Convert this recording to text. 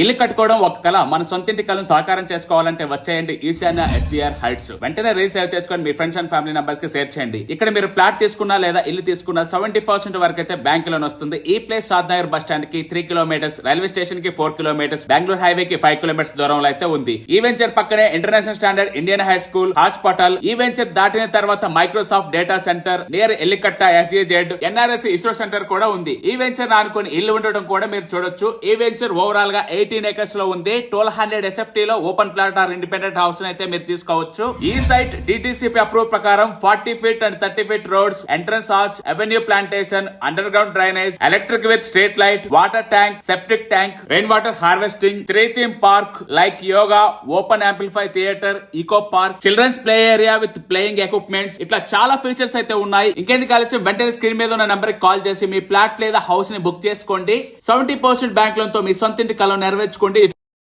ఇల్లు కట్టుకోవడం ఒక కళ. మన సొంతింటి కళను సాకారం చేసుకోవాలంటే వచ్చేయండి ఈశాన్య ఎస్డిఆర్ హైట్స్. వెంటనే రీసేవ్ చేసుకొని మీ ఫ్రెండ్స్ అండ్ ఫ్యామిలీ మెంబర్స్ కి షేర్ చేయండి. ఇక్కడ మీరు ప్లాట్ తీసుకున్నా లేదా ఇల్లు తీసుకున్నా 70% వరకు అయితే బ్యాంక్ లోన్ వస్తుంది. ఈ ప్లేస్ షాద్నగర్ బస్ స్టాండ్ కి 3 కిలోమీటర్స్, రైల్వే స్టేషన్ కి 4 కిలోమీటర్స్, బెంగళూరు హైవే కి 5 కిలోమీటర్స్ దూరంలో అయితే ఉంది. ఈ వెంచర్ పక్కనే international standard Indian high school, hospital. ఈ వెంచర్ దాటిన తర్వాత Microsoft data centre, near Ellikatta SEZ, NRS ISRO centre కూడా ఉంది. ఈ వెంచర్ ఆనుకొని ఇల్లు ఉండడం కూడా మీరు చూడొచ్చు. ఈ వెంచర్ ఓవరాల్ గా 18 acres లో ఉంది. 1200 SFT లో open plot or independent house అయితే మీరు తీసుకోవచ్చు. ఈ సైట్ డిటిసిపి అప్రూవ్ ప్రకారం 40 feet and 30 feet roads, entrance arch, avenue plantation, under ground drainage, electric with street light, water tank, septic tank, rain water harvesting, 3 theme park like yoga, open amplify theatre, eco park, children's play area with playing equipments, ఇట్లా చాలా features అయితే ఉన్నాయి. ఇంకెందుకు కలిసి వెంటనే screen మీద ఉన్న number కి కాల్ చేసి మీ ప్లాట్ లేదా హౌస్ ని బుక్ చేసుకోండి. 70% బ్యాంక్ లోన్ తో మీ సొంతింటి కలను నెరవేర్చుకోండి.